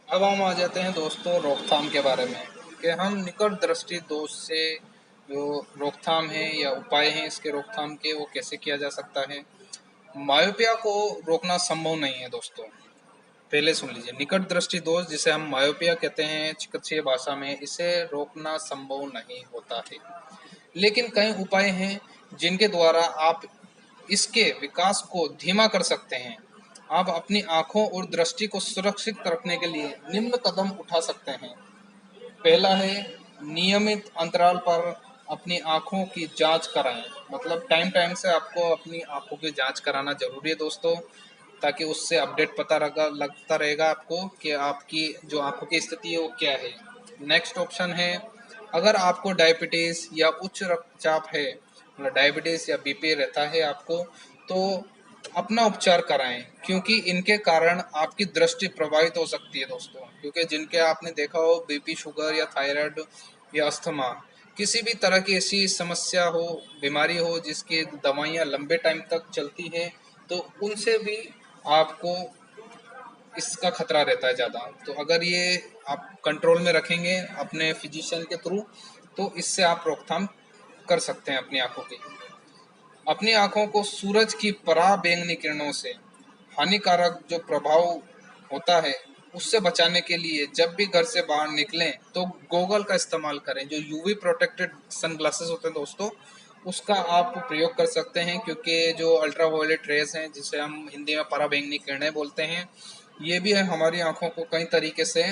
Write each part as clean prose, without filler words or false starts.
अब हम आ जाते हैं दोस्तों रोकथाम के बारे में कि हम निकट दृष्टि दोष से जो रोकथाम है या उपाय हैं इसके रोकथाम के वो कैसे किया जा सकता है। मायोपिया को रोकना संभव नहीं है दोस्तों। पहले सुन लीजिए, निकट दृष्टि दोष जिसे हम मायोपिया कहते हैं चिकित्सीय भाषा में, इसे रोकना संभव नहीं होता है। लेकिन कई उपाय हैं जिनके द्वारा आप इसके विकास को धीमा कर सकते हैं। आप अपनी आंखों और दृष्टि को सुरक्षित रखने के लिए निम्न कदम उठा सकते हैं। पहला है, नियमित अंतराल पर अपनी आंखों की जांच कराएं। मतलब टाइम टाइम से आपको अपनी आंखों की जांच कराना जरूरी है दोस्तों, ताकि उससे अपडेट पता लगता रहेगा आपको कि आपकी जो आंखों की स्थिति है वो क्या है। नेक्स्ट ऑप्शन है, अगर आपको डायबिटीज या उच्च रक्तचाप है, मतलब डायबिटीज या बीपी रहता है आपको, तो अपना उपचार कराएं, क्योंकि इनके कारण आपकी दृष्टि प्रभावित हो सकती है दोस्तों। क्योंकि जिनके आपने देखा हो बीपी, शुगर या थायराइड या अस्थमा, किसी भी तरह की ऐसी समस्या हो, बीमारी हो जिसकी दवाइयाँ लंबे टाइम तक चलती हैं, तो उनसे भी आपको इसका खतरा रहता है ज़्यादा। तो अगर ये आप कंट्रोल में रखेंगे अपने फिजिशियन के थ्रू, तो इससे आप रोकथाम कर सकते हैं अपनी आंखों की। अपनी आंखों को सूरज की पराबैंगनी किरणों से हानिकारक जो प्रभाव होता है उससे बचाने के लिए जब भी घर से बाहर निकलें तो गॉगल का इस्तेमाल करें। जो यूवी प्रोटेक्टेड सनग्लासेस होते हैं दोस्तों, उसका आप प्रयोग कर सकते हैं, क्योंकि जो अल्ट्रावायलेट रेज हैं जिसे हम हिंदी में पराबैंगनी किरणें बोलते हैं, ये भी हमारी आंखों को कई तरीके से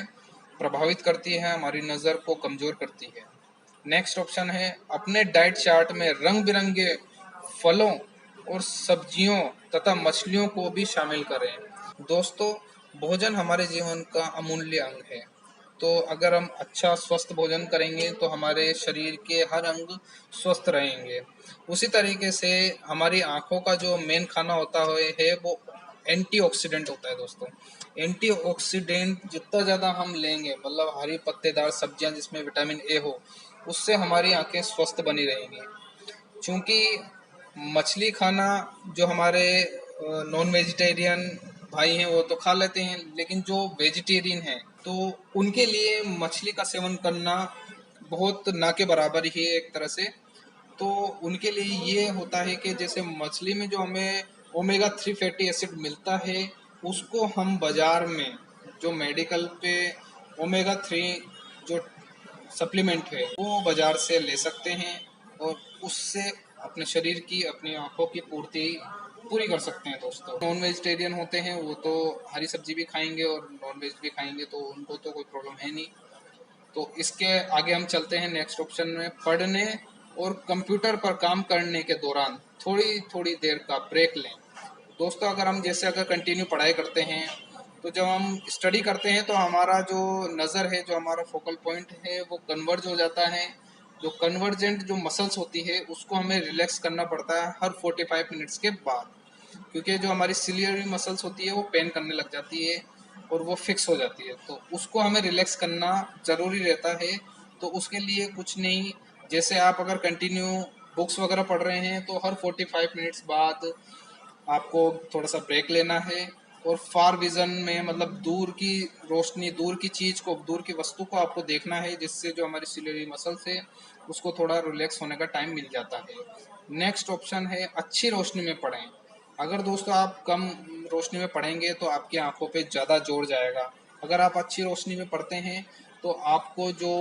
प्रभावित करती है, हमारी नज़र को कमज़ोर करती है। नेक्स्ट ऑप्शन है, अपने डाइट चार्ट में रंग बिरंगे फलों और सब्जियों तथा मछलियों को भी शामिल करें। दोस्तों, भोजन हमारे जीवन का अमूल्य अंग है। तो अगर हम अच्छा स्वस्थ भोजन करेंगे तो हमारे शरीर के हर अंग स्वस्थ रहेंगे। उसी तरीके से हमारी आंखों का जो मेन खाना होता है वो एंटीऑक्सीडेंट होता है दोस्तों। एंटीऑक्सीडेंट जितना ज़्यादा हम लेंगे, मतलब हरी पत्तेदार सब्जियां जिसमें विटामिन ए हो, उससे हमारी आंखें स्वस्थ बनी रहेंगी। चूँकि मछली खाना जो हमारे नॉन वेजिटेरियन भाई हैं वो तो खा लेते हैं, लेकिन जो वेजिटेरियन हैं तो उनके लिए मछली का सेवन करना बहुत ना के बराबर ही है एक तरह से। तो उनके लिए ये होता है कि जैसे मछली में जो हमें ओमेगा 3 फैटी एसिड मिलता है, उसको हम बाजार में जो मेडिकल पे ओमेगा 3 जो सप्लीमेंट है वो बाजार से ले सकते हैं, और उससे अपने शरीर की, अपनी आंखों की पूर्ति पूरी कर सकते हैं दोस्तों। नॉन वेजिटेरियन होते हैं वो तो हरी सब्जी भी खाएंगे और नॉन वेज भी खाएंगे, तो उनको तो कोई प्रॉब्लम है नहीं। तो इसके आगे हम चलते हैं नेक्स्ट ऑप्शन में, पढ़ने और कंप्यूटर पर काम करने के दौरान थोड़ी थोड़ी देर का ब्रेक लें। दोस्तों, अगर हम जैसे अगर कंटिन्यू पढ़ाई करते हैं, तो जब हम स्टडी करते हैं तो हमारा जो नज़र है, जो हमारा फोकल पॉइंट है वो कन्वर्ज हो जाता है। जो कन्वर्जेंट जो मसल्स होती है उसको हमें रिलैक्स करना पड़ता है हर 45 मिनट्स के बाद, क्योंकि जो हमारी सिलियरी मसल्स होती है वो पेन करने लग जाती है और वो फिक्स हो जाती है, तो उसको हमें रिलैक्स करना ज़रूरी रहता है। तो उसके लिए कुछ नहीं, जैसे आप अगर कंटिन्यू बुक्स वगैरह पढ़ रहे हैं तो हर 45 मिनट्स बाद आपको थोड़ा सा ब्रेक लेना है, और फार विजन में मतलब दूर की रोशनी, दूर की चीज़ को, दूर की वस्तु को आपको देखना है, जिससे जो हमारी सिलेरी मसल्स है उसको थोड़ा रिलैक्स होने का टाइम मिल जाता है। नेक्स्ट ऑप्शन है, अच्छी रोशनी में पढ़ें। अगर दोस्तों आप कम रोशनी में पढ़ेंगे तो आपकी आंखों पे ज़्यादा जोर जाएगा। अगर आप अच्छी रोशनी में पढ़ते हैं तो आपको जो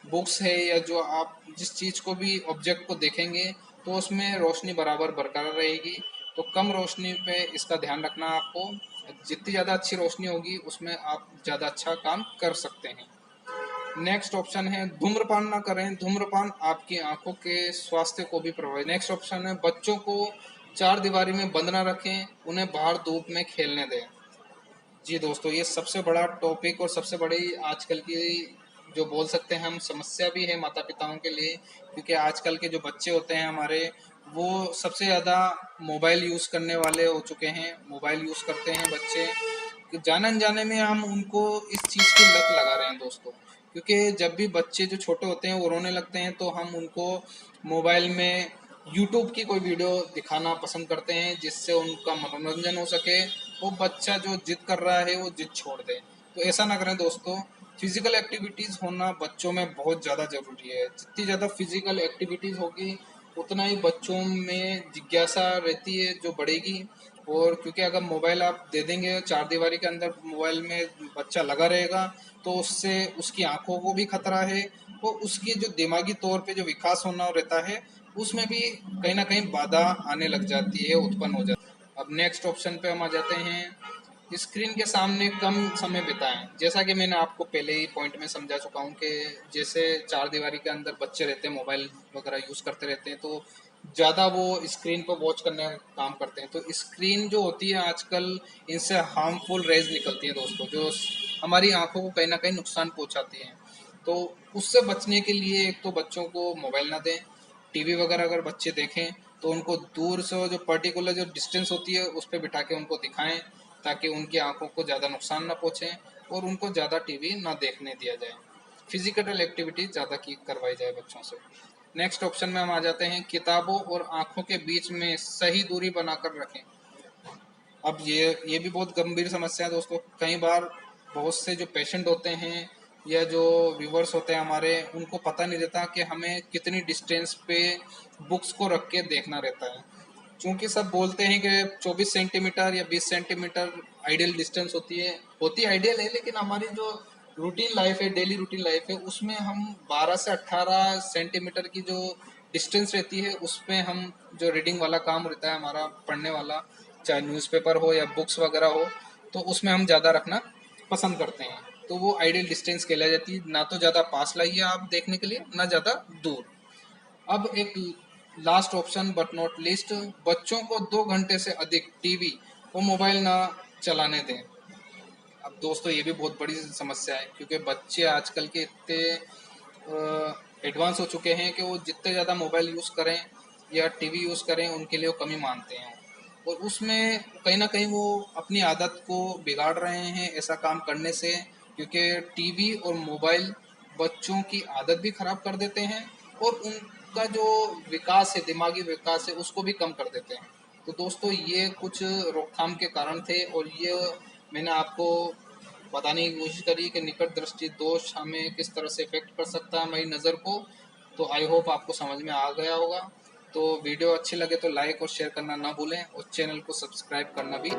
बुक्स है या जो आप जिस चीज़ को भी ऑब्जेक्ट को देखेंगे तो उसमें रोशनी बराबर बरकरार रहेगी। तो कम रोशनी पे इसका ध्यान रखना आपको। जितनी ज़्यादा अच्छी रोशनी होगी उसमें आप ज़्यादा अच्छा काम कर सकते हैं। नेक्स्ट ऑप्शन है, धूम्रपान ना करें। धूम्रपान आपकी आंखों के स्वास्थ्य को भी प्रभावित। नेक्स्ट ऑप्शन है, बच्चों को चार दीवारी में बंद ना रखें, उन्हें बाहर धूप में खेलने दें। जी दोस्तों, ये सबसे बड़ा टॉपिक और सबसे बड़ी आजकल की जो बोल सकते हैं हम समस्या भी है माता पिताओं के लिए, क्योंकि आजकल के जो बच्चे होते हैं हमारे, वो सबसे ज़्यादा मोबाइल यूज़ करने वाले हो चुके हैं। मोबाइल यूज़ करते हैं बच्चे कि जाने अनजाने में हम उनको इस चीज़ की लत लगा रहे हैं दोस्तों। क्योंकि जब भी बच्चे जो छोटे होते हैं वो रोने लगते हैं तो हम उनको मोबाइल में यूट्यूब की कोई वीडियो दिखाना पसंद करते हैं, जिससे उनका मनोरंजन हो सके। वो बच्चा जो जिद कर रहा है वो जिद छोड़ दे। तो तो ऐसा ना करें दोस्तों। फिजिकल एक्टिविटीज़ होना बच्चों में बहुत ज़्यादा ज़रूरी है। जितनी ज़्यादा फिजिकल एक्टिविटीज़ होगी उतना ही बच्चों में जिज्ञासा रहती है जो बढ़ेगी। और क्योंकि अगर मोबाइल आप दे देंगे, चार दीवारी के अंदर मोबाइल में बच्चा लगा रहेगा, तो उससे उसकी आंखों को भी खतरा है और उसकी जो दिमागी तौर पे जो विकास होना रहता है उसमें भी कहीं ना कहीं बाधा आने लग जाती है, उत्पन्न हो जाती है। अब नेक्स्ट ऑप्शन पे हम आ जाते हैं, स्क्रीन के सामने कम समय बिताएं। जैसा कि मैंने आपको पहले ही पॉइंट में समझा चुका हूँ कि जैसे चार दीवारी के अंदर बच्चे रहते हैं, मोबाइल वगैरह यूज़ करते रहते हैं, तो ज़्यादा वो स्क्रीन पर वॉच करने का काम करते हैं। तो स्क्रीन जो होती है आजकल, इनसे हार्मफुल रेज निकलती हैं दोस्तों, जो हमारी आंखों को कहीं ना कहीं नुकसान पहुंचाती हैं। तो उससे बचने के लिए एक तो बच्चों को मोबाइल ना दें। टीवी वगैरह अगर बच्चे देखें तो उनको दूर से जो पर्टिकुलर जो डिस्टेंस होती है उस पर बिठा के उनको दिखाएं, ताकि उनकी आंखों को ज़्यादा नुकसान ना पहुँचे और उनको ज़्यादा टीवी ना देखने दिया जाए। फिजिकल एक्टिविटी ज़्यादा की करवाई जाए बच्चों से। नेक्स्ट ऑप्शन में हम आ जाते हैं, किताबों और आंखों के बीच में सही दूरी बनाकर रखें। अब ये भी बहुत गंभीर समस्या है दोस्तों। कई बार बहुत से जो पेशेंट होते हैं या जो व्यूवर्स होते हैं हमारे, उनको पता नहीं रहता कि हमें कितनी डिस्टेंस पे बुक्स को रख के देखना रहता है। क्योंकि सब बोलते हैं कि 24 सेंटीमीटर या 20 सेंटीमीटर आइडियल डिस्टेंस होती आइडियल है, लेकिन हमारी जो रूटीन लाइफ है, डेली रूटीन लाइफ है, उसमें हम 12 से 18 सेंटीमीटर की जो डिस्टेंस रहती है उसमें हम जो रीडिंग वाला काम रहता है हमारा, पढ़ने वाला, चाहे न्यूज़पेपर हो या बुक्स वगैरह हो, तो उसमें हम ज़्यादा रखना पसंद करते हैं। तो वो आइडियल डिस्टेंस कहलाई जाती है। ना तो ज़्यादा पास लाइए आप देखने के लिए, ना ज़्यादा दूर। अब एक last option but not list, बच्चों को 2 घंटे से अधिक टीवी और मोबाइल ना चलाने दें। अब दोस्तों ये भी बहुत बड़ी समस्या है, क्योंकि बच्चे आजकल के इतने एडवांस हो चुके हैं कि वो जितने ज़्यादा मोबाइल यूज़ करें या टीवी यूज़ करें उनके लिए वो कमी मानते हैं। और उसमें कहीं ना कहीं वो अपनी आदत को बिगाड़ रहे हैं ऐसा काम करने से, क्योंकि टीवी और मोबाइल बच्चों की आदत भी ख़राब कर देते हैं और उनका जो विकास है, दिमागी विकास है, उसको भी कम कर देते हैं। तो दोस्तों ये कुछ रोकथाम के कारण थे और ये मैंने आपको बताने की कोशिश करी कि निकट दृष्टि दोष हमें किस तरह से इफेक्ट कर सकता है हमारी नज़र को। तो आई होप आपको समझ में आ गया होगा। तो वीडियो अच्छी लगे तो लाइक और शेयर करना ना भूलें और चैनल को सब्सक्राइब करना भी